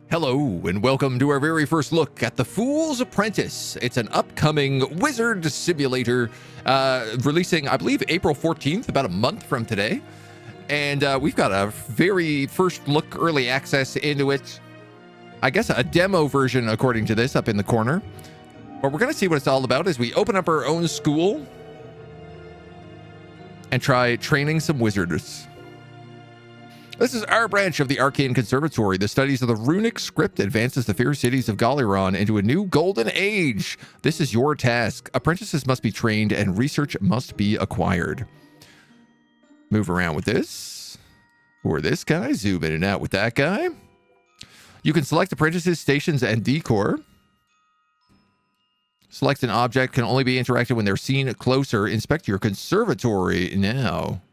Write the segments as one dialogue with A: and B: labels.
A: Hello, and welcome to our very first look at The Fool's Apprentice. It's an upcoming wizard simulator releasing, I believe, April 14th, about a month from today. And we've got a very first look early access into it. I guess a demo version, according to this, up in the corner. But we're going to see what it's all about as we open up our own school and try training some wizards. This is our branch of the Arcane Conservatory. The studies of the runic script advances the fair cities of Galiron into a new golden age. This is your task. Apprentices must be trained and research must be acquired. Move around with this. Or this guy. Zoom in and out with that guy. You can select apprentices, stations, and decor. Select an object. Can only be interacted when they're seen closer. Inspect your conservatory now.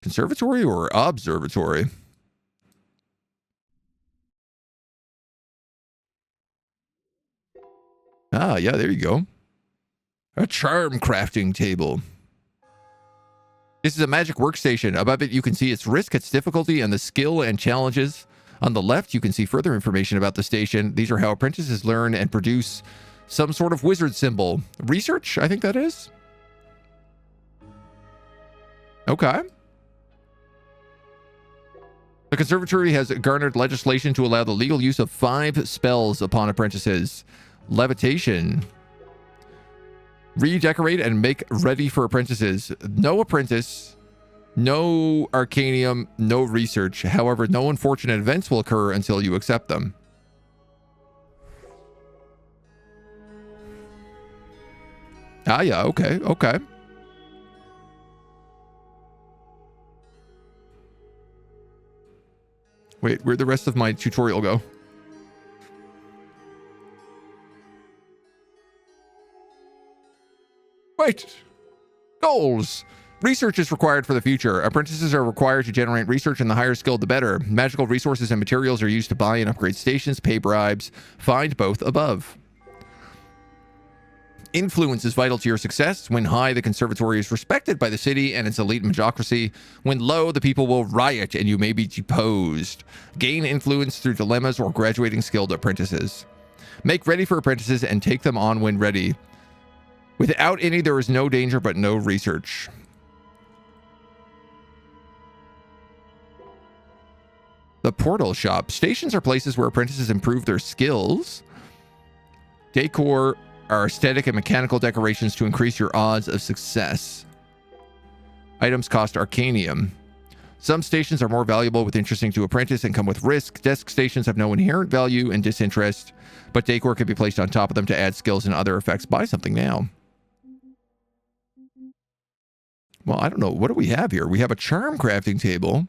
A: Conservatory or observatory? Ah, yeah, there you go. A charm crafting table. This is a magic workstation. Above it, you can see its risk, its difficulty, and the skill and challenges. On the left, you can see further information about the station. These are how apprentices learn and produce some sort of wizard symbol. Research, I think that is. Okay. The conservatory has garnered legislation to allow the legal use of 5 spells upon apprentices. Levitation. Redecorate and make ready for apprentices. No apprentice, no arcanium, no research. However, no unfortunate events will occur until you accept them. Ah, yeah, okay, okay. Wait, where'd the rest of my tutorial go? Wait! Goals! Research is required for the future. Apprentices are required to generate research, and the higher skilled, the better. Magical resources and materials are used to buy and upgrade stations, pay bribes. Find both above. Influence is vital to your success. When high, the conservatory is respected by the city and its elite magocracy. When low, the people will riot and you may be deposed. Gain influence through dilemmas or graduating skilled apprentices. Make ready for apprentices and take them on when ready. Without any, there is no danger but no research. The portal shop. Stations are places where apprentices improve their skills. Decor are aesthetic and mechanical decorations to increase your odds of success. Items cost arcanium. Some stations are more valuable with interesting to apprentice and come with risk. Desk stations have no inherent value and disinterest, but decor can be placed on top of them to add skills and other effects. Buy something now. Well, I don't know. What do we have here? We have a charm crafting table,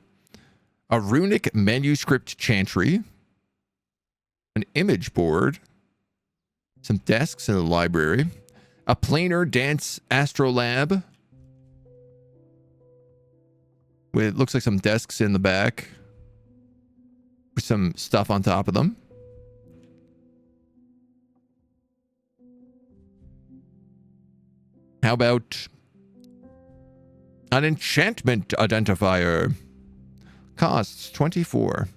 A: a runic manuscript chantry, an image board, some desks in the library, a planar dance astrolab with, looks like some desks in the back with some stuff on top of them. How about an enchantment identifier? Costs 24.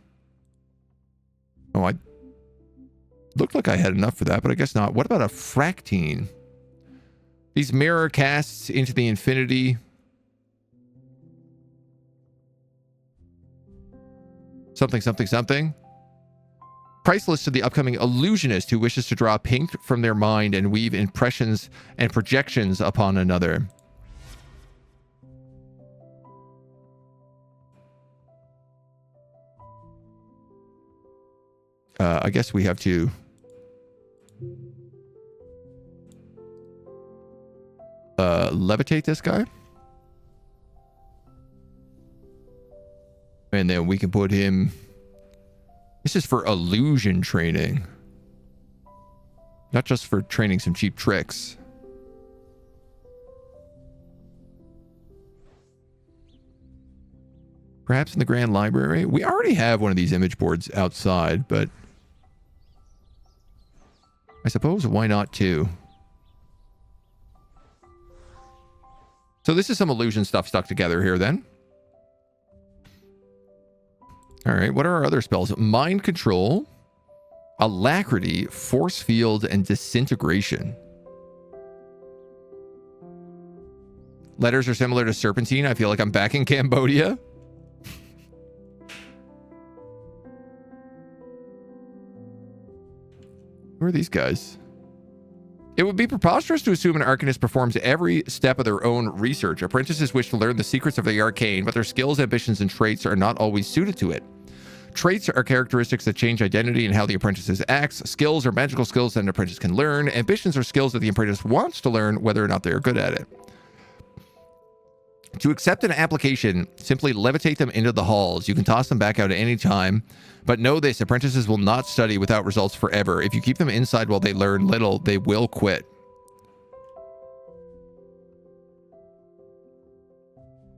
A: Oh, I looked like I had enough for that, but I guess not. What about a fractine? These mirror casts into the infinity. Something, something, something. Priceless to the upcoming illusionist who wishes to draw paint from their mind and weave impressions and projections upon another. I guess we have to levitate this guy. And then we can put him... This is for illusion training. Not just for training some cheap tricks. Perhaps in the Grand Library? We already have one of these image boards outside, but... I suppose why not two? So this is some illusion stuff stuck together here then. All right, what are our other spells? Mind control, alacrity, force field, and disintegration. Letters are similar to serpentine. I feel like I'm back in Cambodia. Who are these guys? It would be preposterous to assume an Arcanist performs every step of their own research. Apprentices wish to learn the secrets of the arcane, but their skills, ambitions, and traits are not always suited to it. Traits are characteristics that change identity and how the apprentice acts. Skills are magical skills that an apprentice can learn. Ambitions are skills that the apprentice wants to learn, whether or not they are good at it. To accept an application, simply levitate them into the halls. You can toss them back out at any time. But know this, apprentices will not study without results forever. If you keep them inside while they learn little, they will quit.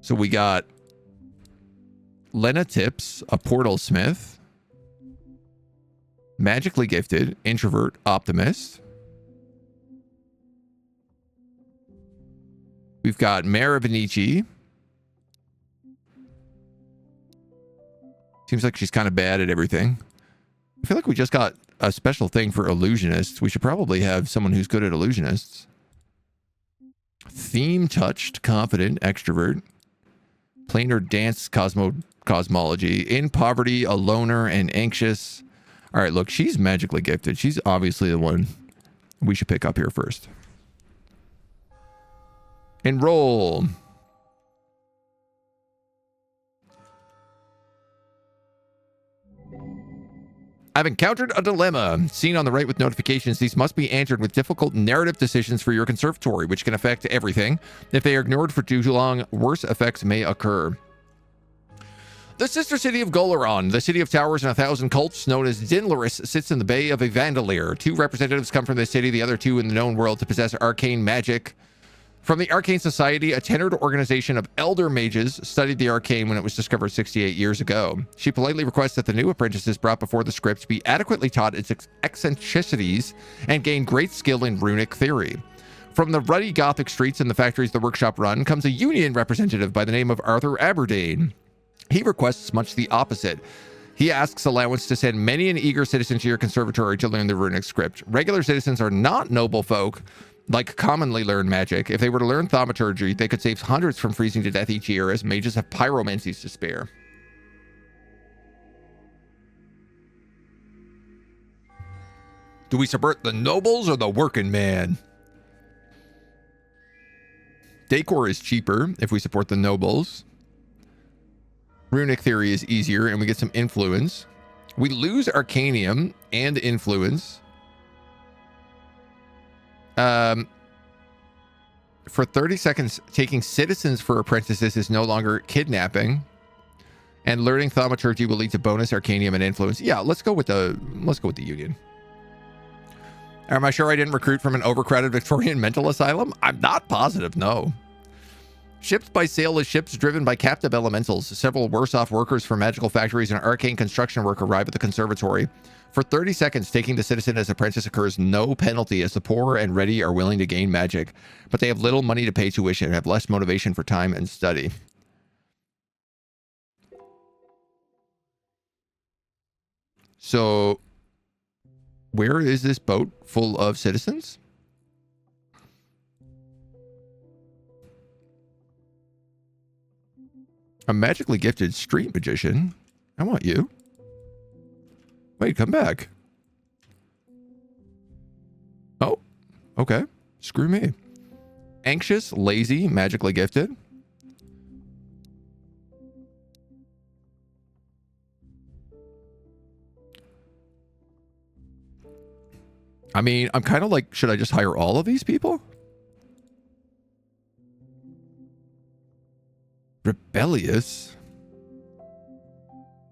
A: So we got Lena Tips, a portal smith. Magically gifted, introvert, optimist. We've got Mara Benici. Seems like she's kind of bad at everything. I feel like we just got a special thing for illusionists. We should probably have someone who's good at illusionists. Theme touched, confident, extrovert. Planar dance cosmology. In poverty, a loner, and anxious. All right, look, she's magically gifted. She's obviously the one we should pick up here first. Enroll. I've encountered a dilemma. Seen on the right with notifications, these must be answered with difficult narrative decisions for your conservatory, which can affect everything. If they are ignored for too long, worse effects may occur. The sister city of Golaron, the city of towers and 1,000 cults known as Dinlaris, sits in the Bay of Evandelier. 2 representatives come from this city, the other 2 in the known world to possess arcane magic. From the Arcane Society, a tenured organization of elder mages studied the arcane when it was discovered 68 years ago. She politely requests that the new apprentices brought before the script be adequately taught its eccentricities and gain great skill in runic theory. From the ruddy Gothic streets and the factories the workshop run comes a union representative by the name of Arthur Aberdeen. He requests much the opposite. He asks allowance to send many an eager citizen to your conservatory to learn the runic script. Regular citizens are not noble folk, like commonly learn magic. If they were to learn thaumaturgy, they could save hundreds from freezing to death each year, as mages have pyromancies to spare. Do we subvert the nobles or the working man? Decor is cheaper if we support the nobles. Runic theory is easier, and we get some influence. We lose Arcanium and influence. For 30 seconds, taking citizens for apprentices is no longer kidnapping, and learning thaumaturgy will lead to bonus arcanium and influence. Yeah, let's go with the union. Am I sure I didn't recruit from an overcrowded Victorian mental asylum? I'm not positive, no. Ships by sailless ships driven by captive elementals. Several worse-off workers from magical factories and arcane construction work arrive at the conservatory. For 30 seconds, taking the citizen as apprentice occurs no penalty, as the poor and ready are willing to gain magic, but they have little money to pay tuition and have less motivation for time and study. So, where is this boat full of citizens? A magically gifted street magician. I want you. Wait, come back. Oh, okay. Screw me. Anxious, lazy, magically gifted. I mean, I'm kind of like, should I just hire all of these people? Rebellious.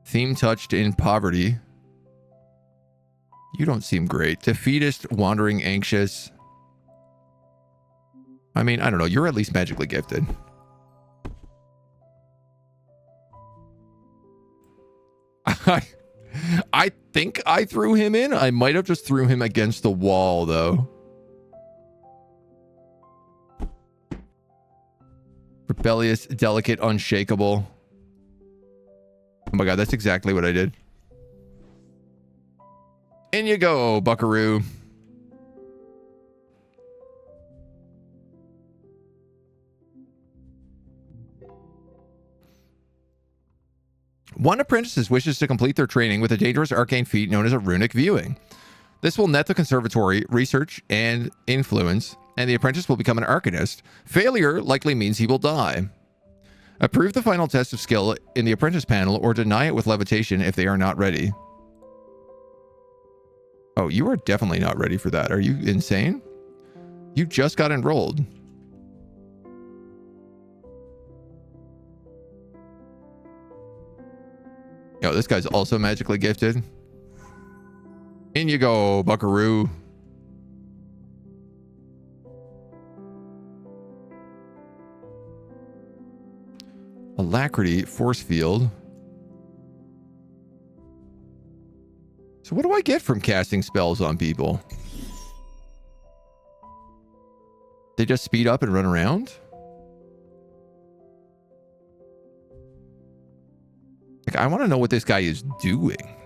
A: Theme touched in poverty. You don't seem great. Defeatist, wandering, anxious. I mean, I don't know. You're at least magically gifted. I think I threw him in. I might have just threw him against the wall, though. Rebellious, delicate, unshakable. my god, that's exactly what I did. In you go, buckaroo. One apprentice wishes to complete their training with a dangerous arcane feat known as a runic viewing. This will net the conservatory research and influence, and the apprentice will become an arcanist. Failure likely means he will die. Approve the final test of skill in the apprentice panel or deny it with levitation if they are not ready. Oh, you are definitely not ready for that. Are you insane? You just got enrolled. Yo, this guy's also magically gifted. In you go, buckaroo. Alacrity, force field. So what do I get from casting spells on people? They just speed up and run around? Like, I want to know what this guy is doing.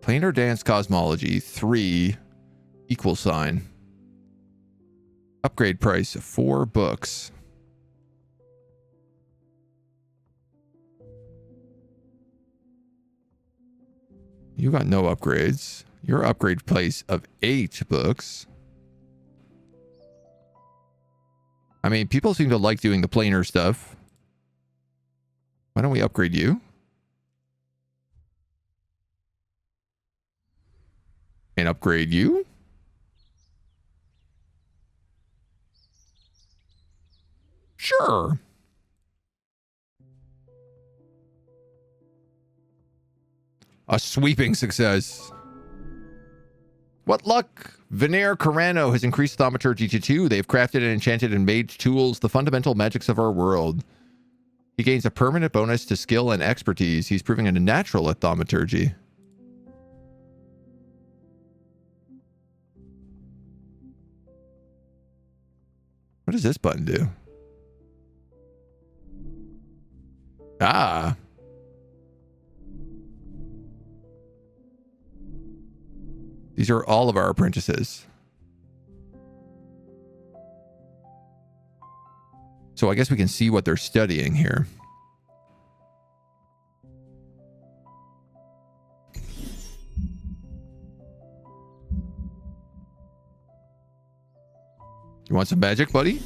A: Planar Dance Cosmology 3 equal sign. Upgrade price 4 books. You got no upgrades. Your upgrade price of 8 books. I mean, people seem to like doing the planar stuff. Why don't we upgrade you? And upgrade you? Sure. A sweeping success. What luck! Veneer Carano has increased thaumaturgy to 2. They've crafted and enchanted and mage tools, the fundamental magics of our world. He gains a permanent bonus to skill and expertise. He's proving a natural at thaumaturgy. What does this button do? Ah. These are all of our apprentices. So I guess we can see what they're studying here. You want some magic, buddy?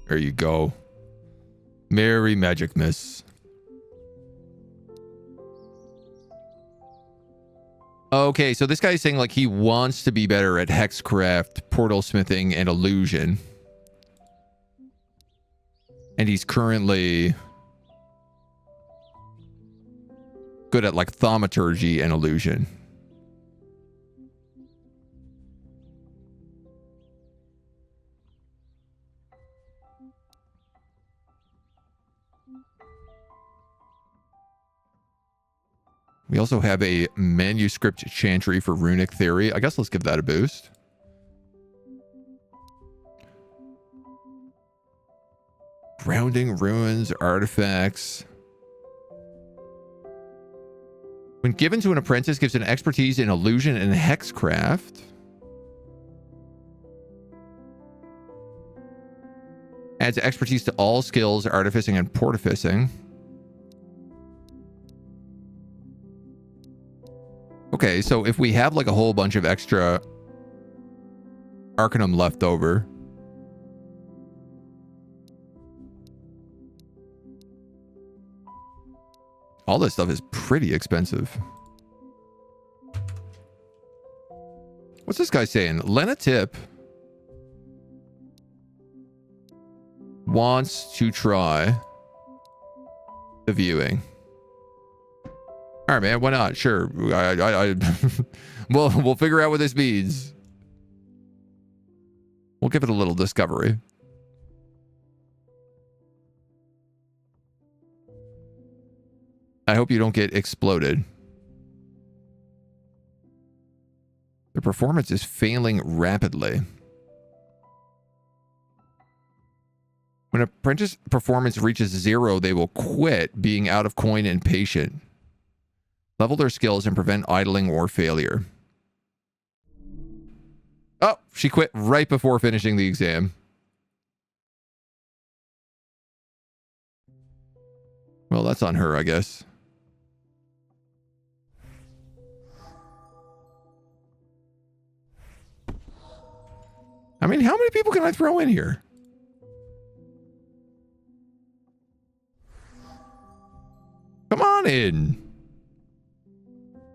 A: There you go. Merry magic, miss. Okay, so this guy's saying like he wants to be better at hexcraft, portal smithing, and illusion. And he's currently good at like thaumaturgy and illusion. We also have a manuscript chantry for runic theory. I guess let's give that a boost. Grounding ruins, artifacts. When given to an apprentice, gives an expertise in illusion and hexcraft. Adds expertise to all skills, artificing and portificing. Okay, so if we have like a whole bunch of extra Arcanum left over, all this stuff is pretty expensive. What's this guy saying? Lena Tip wants to try the viewing. All right, man. Why not? Sure. We'll figure out what this means. We'll give it a little discovery. I hope you don't get exploded. Their performance is failing rapidly. When apprentice performance reaches 0, they will quit, being out of coin and patient. Level their skills and prevent idling or failure. Oh, she quit right before finishing the exam. Well, that's on her, I guess. I mean, how many people can I throw in here? Come on in.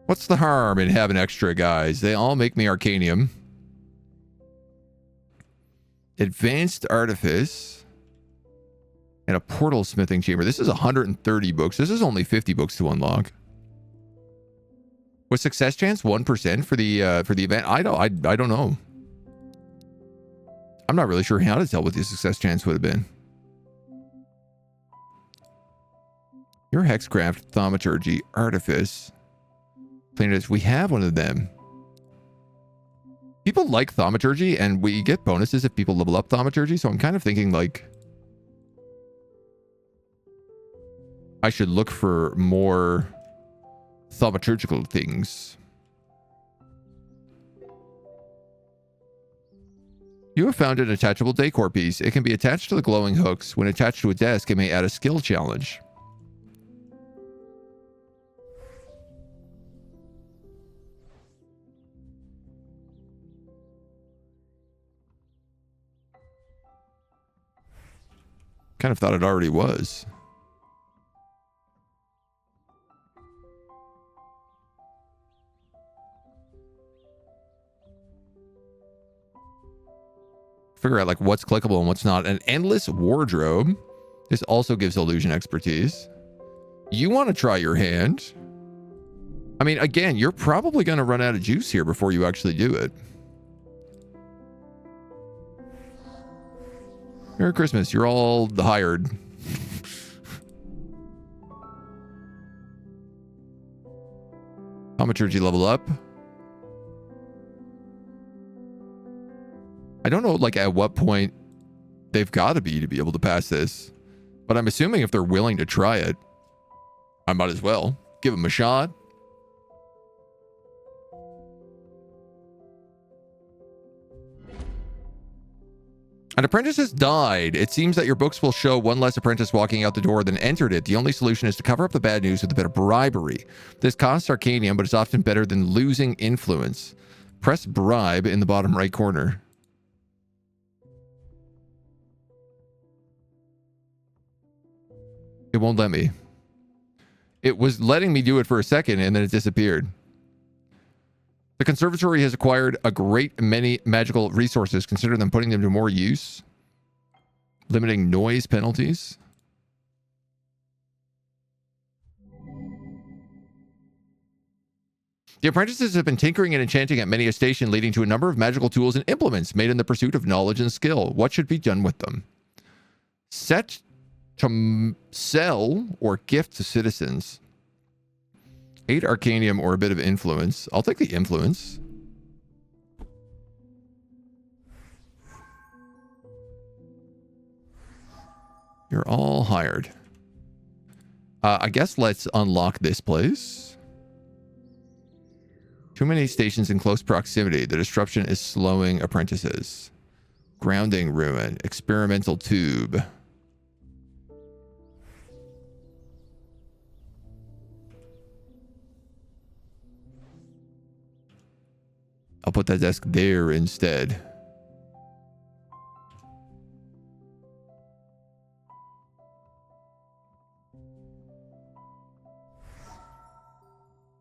A: What's the harm in having extra guys? They all make me Arcanium. Advanced Artifice. And a portal smithing chamber. This is 130 books. This is only 50 books to unlock. Was success chance 1% for the event? I don't know. I'm not really sure how to tell what the success chance would have been. Your Hexcraft, Thaumaturgy, Artifice. Planet, we have one of them. People like Thaumaturgy, and we get bonuses if people level up Thaumaturgy, so I'm kind of thinking, like, I should look for more thaumaturgical things. You have found an attachable decor piece. It can be attached to the glowing hooks. When attached to a desk, it may add a skill challenge. Kind of thought it already was. Figure out like what's clickable and what's not. An endless wardrobe. This also gives illusion expertise. You want to try your hand? I mean, again, you're probably going to run out of juice here before you actually do it. Merry Christmas. You're all hired. Thaumaturgy level up. I don't know, like, at what point they've got to be able to pass this. But I'm assuming if they're willing to try it, I might as well give them a shot. An apprentice has died. It seems that your books will show one less apprentice walking out the door than entered it. The only solution is to cover up the bad news with a bit of bribery. This costs Arcanium, but it's often better than losing influence. Press bribe in the bottom right corner. It won't let me. It was letting me do it for a second and then it disappeared. The conservatory has acquired a great many magical resources. Consider them putting them to more use. Limiting noise penalties. The apprentices have been tinkering and enchanting at many a station, leading to a number of magical tools and implements made in the pursuit of knowledge and skill. What should be done with them? Set to sell or gift to citizens. 8 Arcanium or a bit of influence. I'll take the influence. You're all hired. I guess let's unlock this place. Too many stations in close proximity. The disruption is slowing apprentices. Grounding ruin. Experimental tube. I'll put that desk there instead.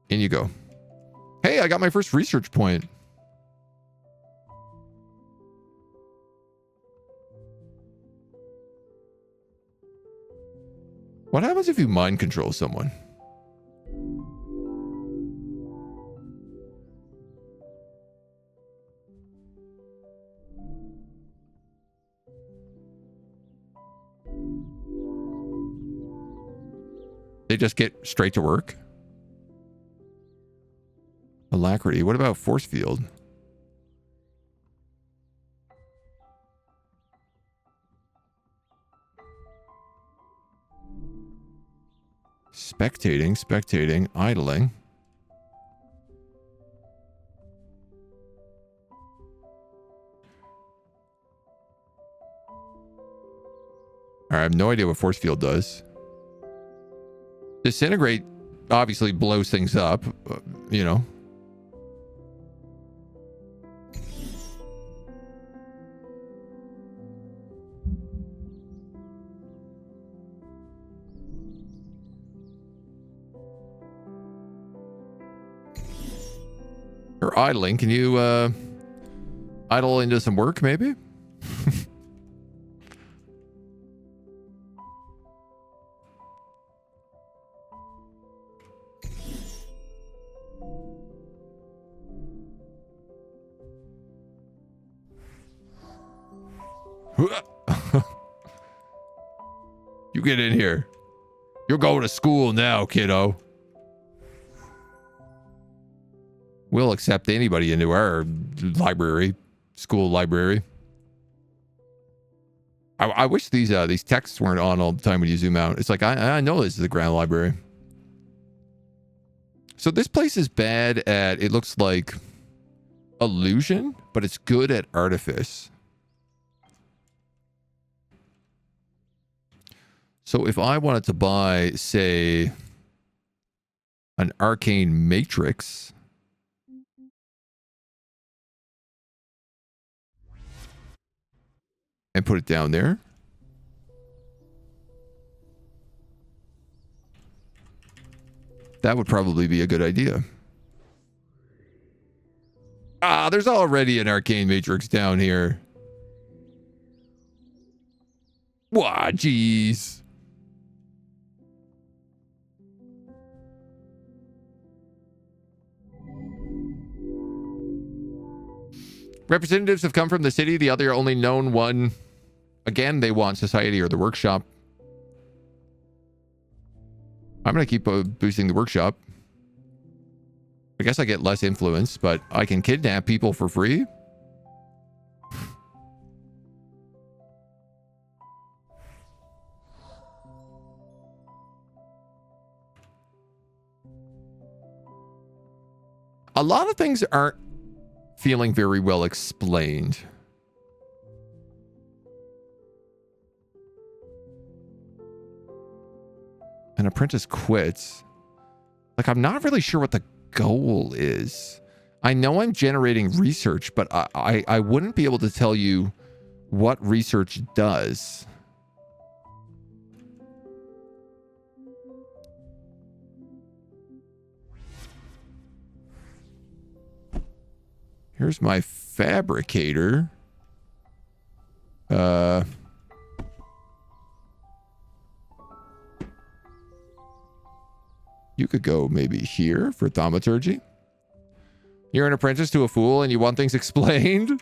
A: In you go. Hey, I got my first research point. What happens if you mind control someone? They just get straight to work? Alacrity. What about force field? Spectating, idling. All right, I have no idea what force field does. Disintegrate obviously blows things up, you know. Or idling. Can you idle into some work maybe? You get in here. You're going to school now, kiddo. We'll accept anybody into our library, school library. I wish these texts weren't on all the time when you zoom out. It's like, I know this is the Grand Library. So this place is bad at, it looks like, illusion, but it's good at artifice. So if I wanted to buy, say, an arcane matrix, and put it down there, that would probably be a good idea. Ah, there's already an arcane matrix down here. Wah, jeez. Representatives have come from the city. The other only known one. Again, they want society or the workshop. I'm going to keep boosting the workshop. I guess I get less influence, but I can kidnap people for free. A lot of things aren't feeling very well explained. An apprentice quits. Like, I'm not really sure what the goal is. I know I'm generating research, but I wouldn't be able to tell you what research does. Here's my fabricator. You could go maybe here for thaumaturgy. You're an apprentice to a fool and you want things explained?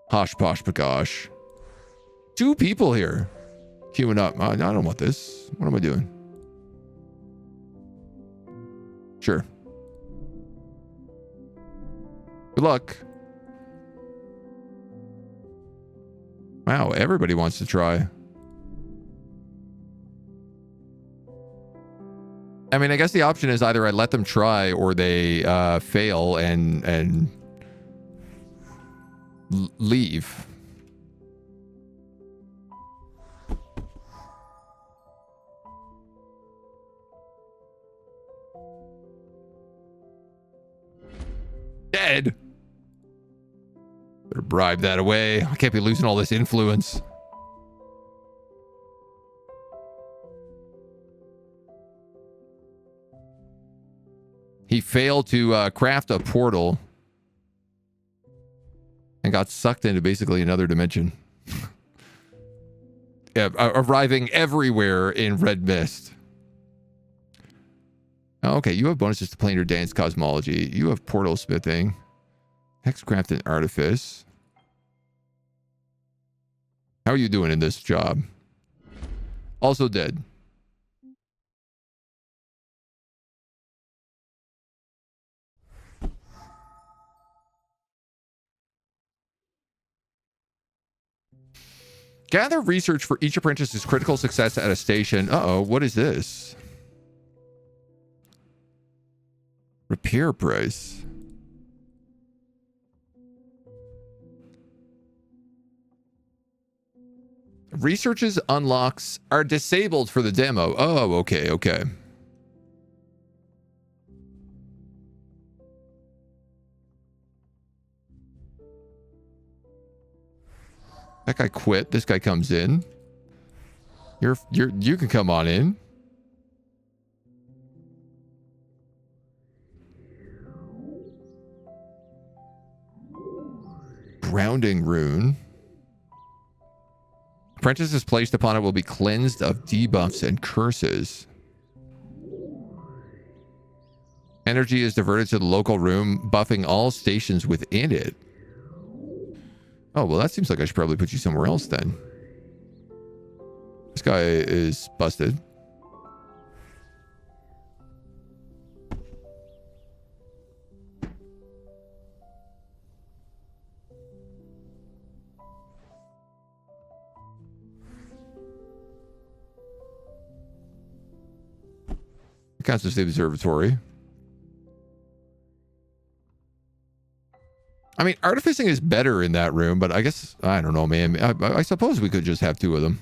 A: Hosh posh bagosh. 2 people here. Queuing up. I don't want this. What am I doing? Sure. Good luck. Wow, everybody wants to try. I mean, I guess the option is either I let them try or they fail and leave. Dead. Better bribe that away. I can't be losing all this influence. He failed to craft a portal and got sucked into basically another dimension. Yeah, arriving everywhere in red mist. Oh, okay, you have bonuses to planar dance cosmology. You have portal smithing. Hexcraft and artifice. How are you doing in this job? Also dead. Gather research for each apprentice's critical success at a station. Uh-oh, what is this? Repair price. Researches unlocks are disabled for the demo. Oh, okay, okay. That guy quit. This guy comes in. You can come on in. Grounding rune. Apprentices placed upon it will be cleansed of debuffs and curses. Energy is diverted to the local room, buffing all stations within it. Oh, well, that seems like I should probably put you somewhere else then. This guy is busted. Counts as the observatory. I mean, artificing is better in that room, but I guess, I don't know, man. I suppose we could just have two of them.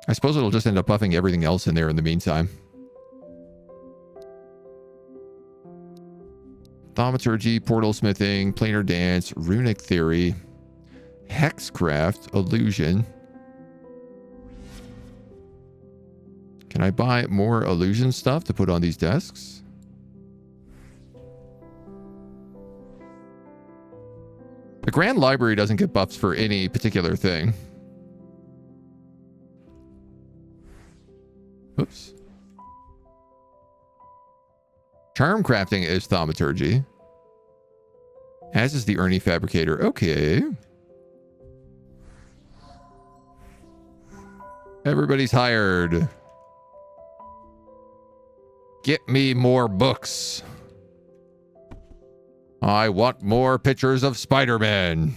A: I suppose it'll just end up buffing everything else in there in the meantime. Thaumaturgy, portal smithing, planar dance, runic theory, hexcraft, illusion. Can I buy more illusion stuff to put on these desks? The Grand Library doesn't get buffs for any particular thing. Oops. Charm crafting is thaumaturgy. As is the Ernie Fabricator. Okay. Everybody's hired. Get me more books. I want more pictures of Spider-Man.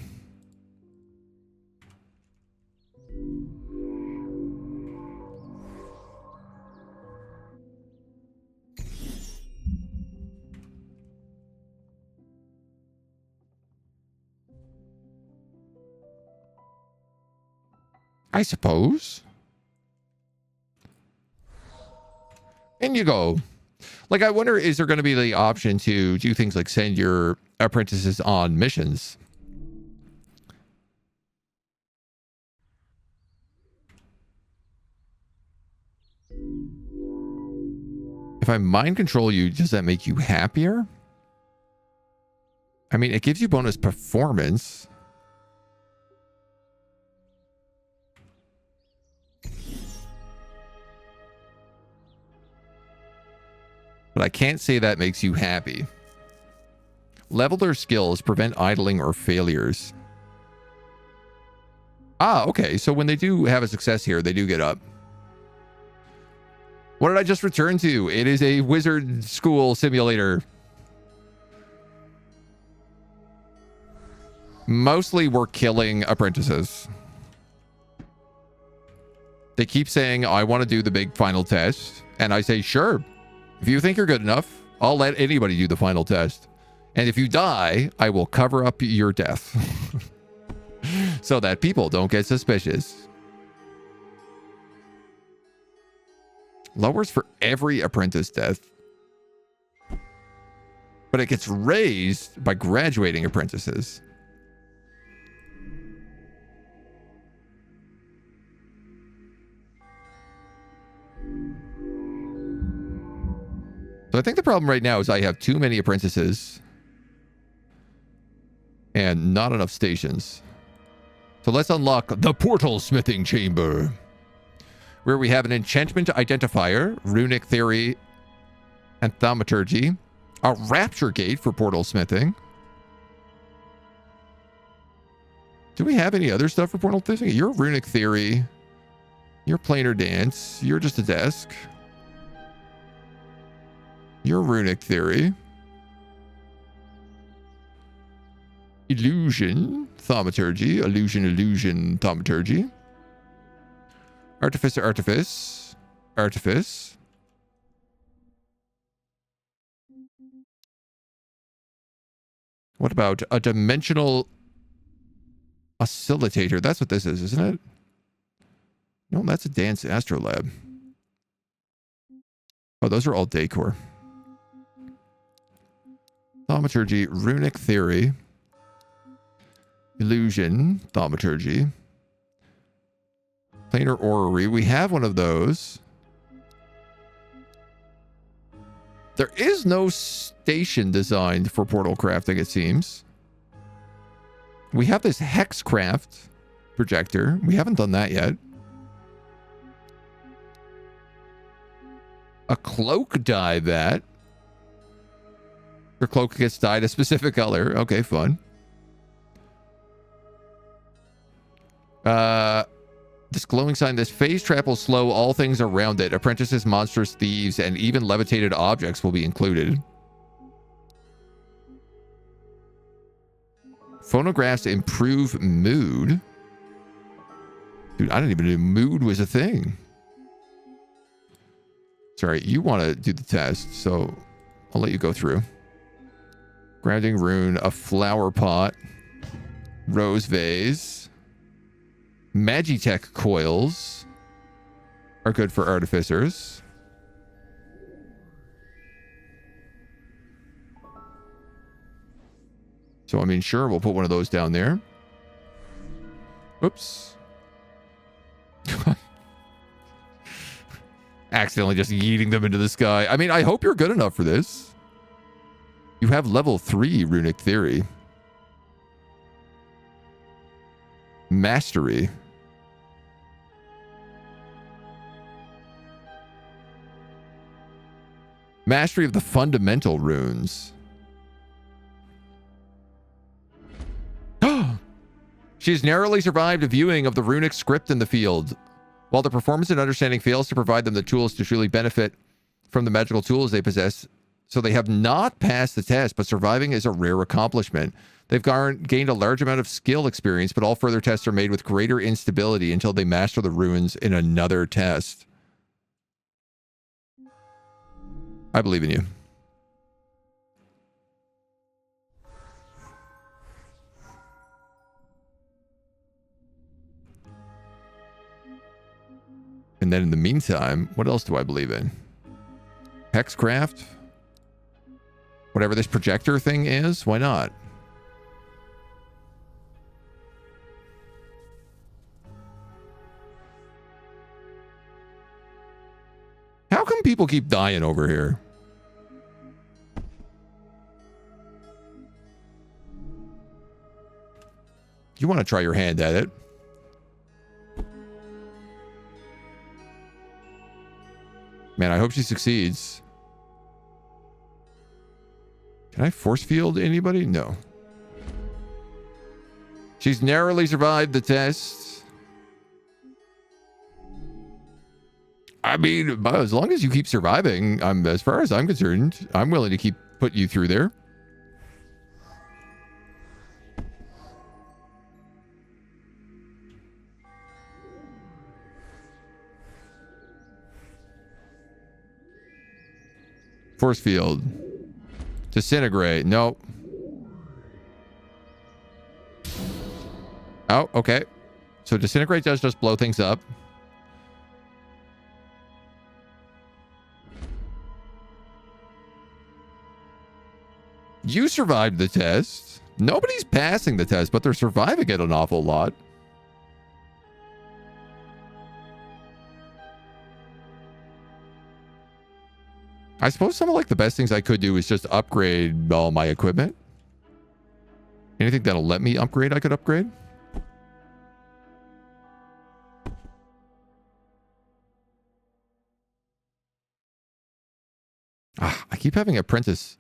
A: I suppose. In you go. Like, I wonder, is there going to be the option to do things like send your apprentices on missions? If I mind control you, does that make you happier? I mean, it gives you bonus performance. But I can't say that makes you happy. Level their skills, prevent idling or failures. Ah, okay. So when they do have a success here, they do get up. What did I just return to? It is a wizard school simulator. Mostly we're killing apprentices. They keep saying, I want to do the big final test. And I say, sure. If you think you're good enough, I'll let anybody do the final test. And if you die, I will cover up your death. So that people don't get suspicious. Lowers for every apprentice death. But it gets raised by graduating apprentices. So I think the problem right now is I have too many apprentices and not enough stations. So let's unlock the portal smithing chamber, where we have an enchantment identifier, runic theory, and thaumaturgy, a rapture gate for portal smithing. Do we have any other stuff for portal smithing? You're runic theory. You're planar dance. You're just a desk. You're runic theory. Illusion, thaumaturgy, illusion, thaumaturgy. Artificer, artifice, artifice. What about a dimensional oscillator? That's what this is, isn't it? No, that's a dance astrolab. Oh, those are all decor. Thaumaturgy, runic theory, illusion, thaumaturgy, planar orrery. We have one of those. There is no station designed for portal crafting, it seems. We have this hexcraft projector. We haven't done that yet. A cloak dye that. Your cloak gets dyed a specific color. Okay, fun. This glowing sign, this phase trap will slow all things around it. Apprentices, monsters, thieves, and even levitated objects will be included. Phonographs improve mood. Dude, I didn't even know mood was a thing. Sorry, you want to do the test, so I'll let you go through. Grounding rune, a flower pot, rose vase, Magitech coils are good for artificers. So, I mean, sure, we'll put one of those down there. Oops. Accidentally just yeeting them into the sky. I mean, I hope you're good enough for this. You have level 3 runic theory. Mastery. Mastery of the fundamental runes. She's narrowly survived a viewing of the runic script in the field. While the performance and understanding fails to provide them the tools to truly benefit from the magical tools they possess, so they have not passed the test, but surviving is a rare accomplishment. They've gained a large amount of skill experience, but all further tests are made with greater instability until they master the runes in another test. I believe in you. And then in the meantime, what else do I believe in? Hexcraft? Whatever this projector thing is, why not? How come people keep dying over here? You want to try your hand at it? Man, I hope she succeeds. Can I force field anybody? No. She's narrowly survived the test. I mean, as long as you keep surviving, as far as I'm concerned, I'm willing to keep putting you through there. Force field. Disintegrate. Nope. Oh, okay. So disintegrate does just blow things up. You survived the test. Nobody's passing the test, but they're surviving it an awful lot. I suppose some of like the best things I could do is just upgrade all my equipment. Anything that'll let me upgrade, I could upgrade. I keep having apprentice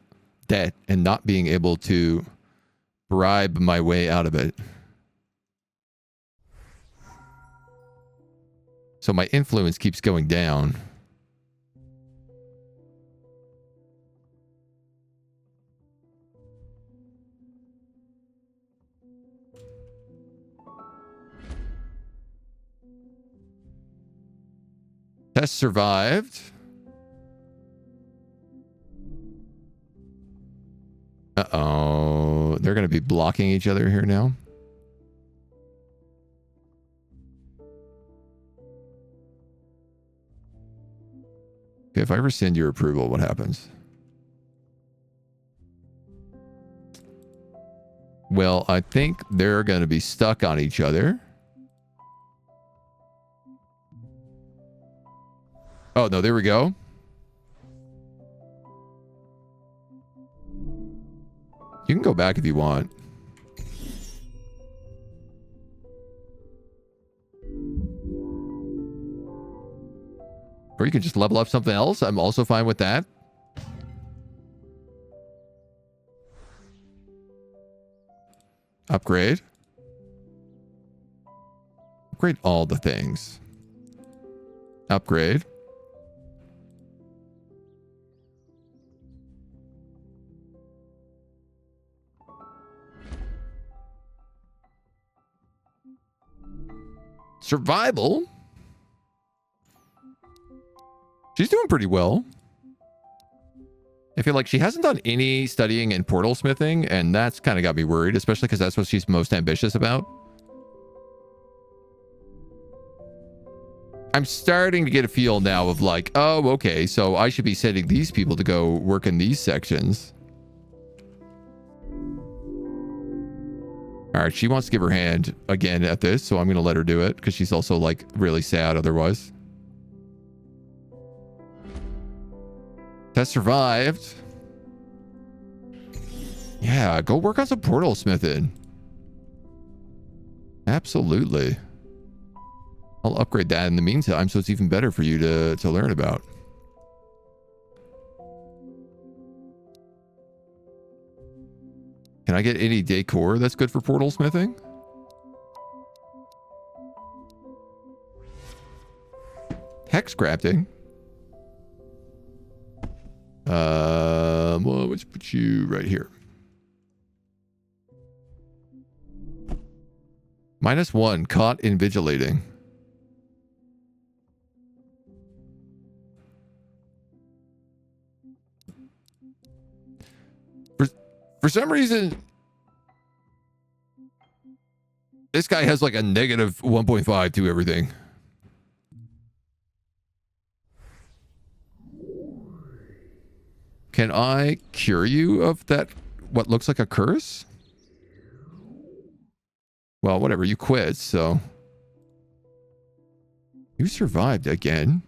A: debt and not being able to bribe my way out of it. So my influence keeps going down. Test survived. Uh-oh. They're going to be blocking each other here now. Okay, if I rescind your approval, what happens? Well, I think they're going to be stuck on each other. Oh, no, there we go. You can go back if you want. Or you can just level up something else. I'm also fine with that. Upgrade. Upgrade all the things. Upgrade. Survival. She's doing pretty well. I feel like she hasn't done any studying in portal smithing, and that's kind of got me worried, especially because that's what she's most ambitious about. I'm starting to get a feel now of like, oh, okay, so I should be sending these people to go work in these sections. All right, she wants to give her hand again at this, so I'm going to let her do it because she's also like really sad otherwise. Test survived. Yeah, go work on some portal smithing. Absolutely. I'll upgrade that in the meantime so it's even better for you to learn about. Can I get any decor that's good for portal smithing? Hex crafting. Well, let's put you right here. -1, caught invigilating. For some reason, this guy has like a -1.5 to everything. Can I cure you of that, what looks like a curse? Well, whatever, you quit, so. You survived again.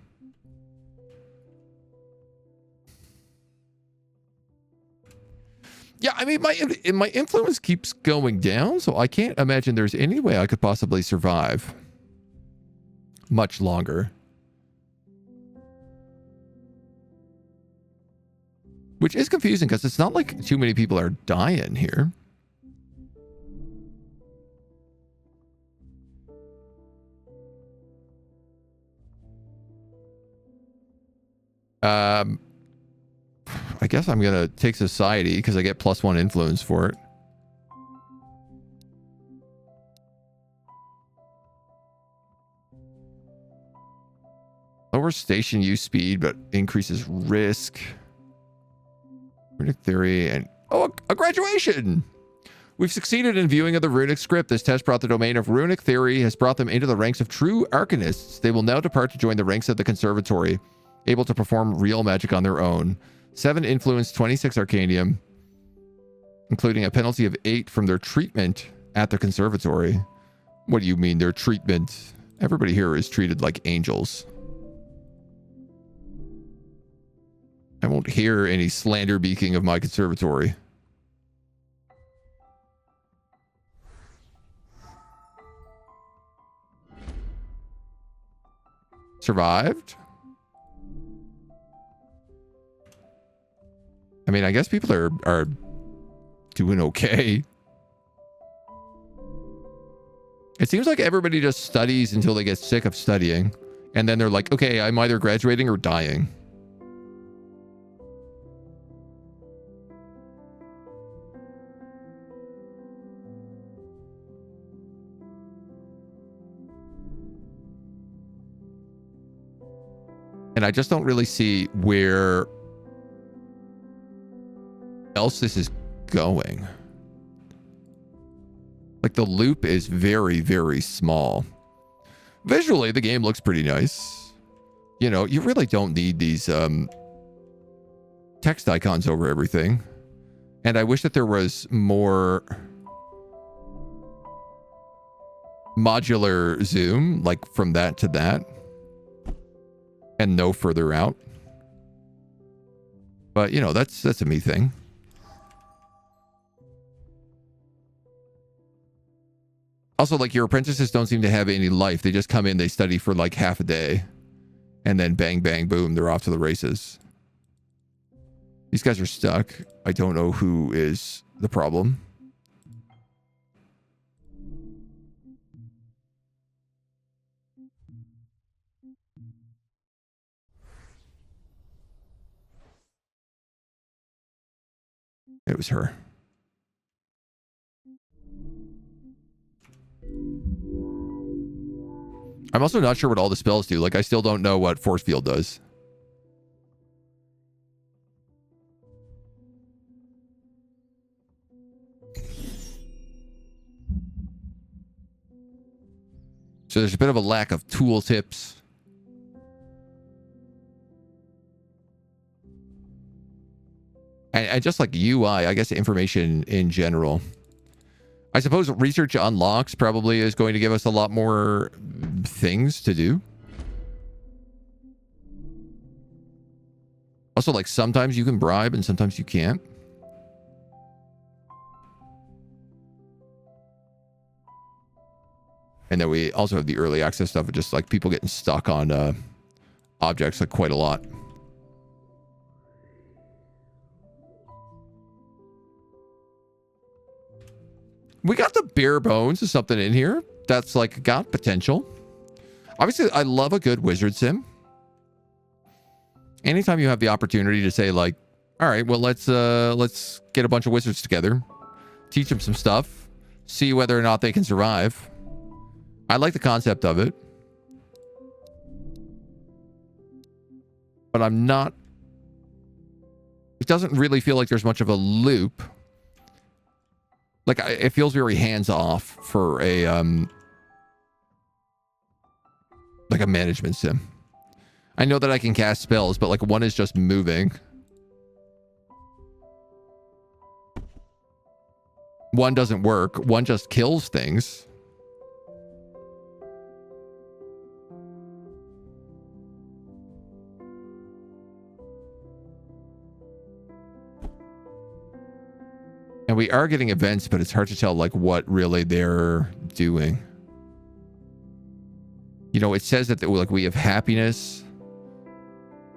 A: Yeah, I mean, my influence keeps going down, so I can't imagine there's any way I could possibly survive much longer. Which is confusing because it's not like too many people are dying here. I guess I'm going to take society because I get +1 influence for it. Lower station use speed, but increases risk. Runic theory and... Oh, a graduation! We've succeeded in viewing of the runic script. This test brought the domain of runic theory, has brought them into the ranks of true arcanists. They will now depart to join the ranks of the conservatory, able to perform real magic on their own. 7 influence, 26 arcanium, including a penalty of 8 from their treatment at the conservatory. What do you mean, their treatment? Everybody here is treated like angels. I won't hear any slander beaking of my conservatory. Survived? I mean, I guess people are doing okay. It seems like everybody just studies until they get sick of studying. And then they're like, okay, I'm either graduating or dying. And I just don't really see where else this is going. Like, the loop is very, very small. Visually, the game looks pretty nice. You know, you really don't need these text icons over everything. And I wish that there was more modular zoom, like from that to that. And no further out. But, you know, that's a me thing. Also, like, your apprentices don't seem to have any life. They just come in, they study for like half a day. And then bang, bang, boom, they're off to the races. These guys are stuck. I don't know who is the problem. It was her. I'm also not sure what all the spells do. Like, I still don't know what force field does. So there's a bit of a lack of tool tips. And just like UI, I guess information in general. I suppose research unlocks probably is going to give us a lot more things to do. Also, like, sometimes you can bribe and sometimes you can't. And then we also have the early access stuff of just like people getting stuck on objects like quite a lot. We got the bare bones of something in here that's like got potential. Obviously, I love a good wizard sim. Anytime you have the opportunity to say like, all right, well, let's get a bunch of wizards together, teach them some stuff, see whether or not they can survive. I like the concept of it. But I'm not... It doesn't really feel like there's much of a loop. Like, it feels very hands-off for a, like a management sim. I know that I can cast spells, but like one is just moving. One doesn't work. One just kills things. And we are getting events, but it's hard to tell like what really they're doing. You know, it says that like we have happiness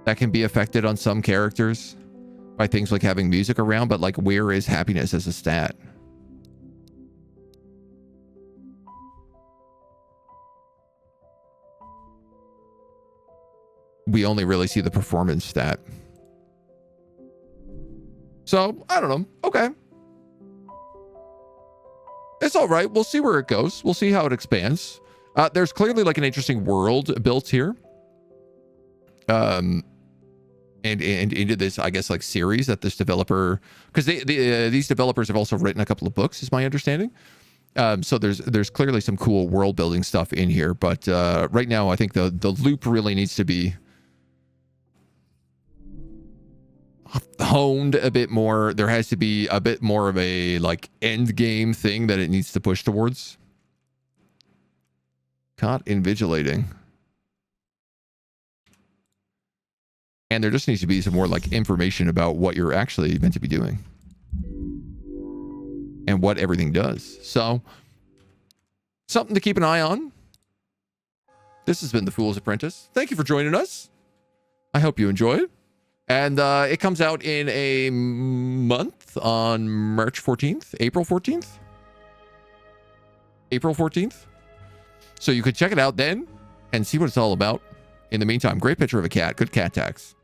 A: that can be affected on some characters by things like having music around, but like where is happiness as a stat? We only really see the performance stat. So, I don't know. Okay. It's all right. We'll see where it goes. We'll see how it expands. There's clearly like an interesting world built here. And into this, I guess, like series that this developer, because these developers have also written a couple of books, is my understanding. So there's clearly some cool world building stuff in here. But right now, I think the loop really needs to be honed a bit more. There has to be a bit more of a like end game thing that it needs to push towards. Caught invigilating. And there just needs to be some more like information about what you're actually meant to be doing and what everything does. So something to keep an eye on. This has been The Fool's Apprentice. Thank you for joining us. I hope you enjoyed. And it comes out in a month on March 14th, April 14th. April 14th. So you could check it out then and see what it's all about. In the meantime, great picture of a cat. Good cat tax.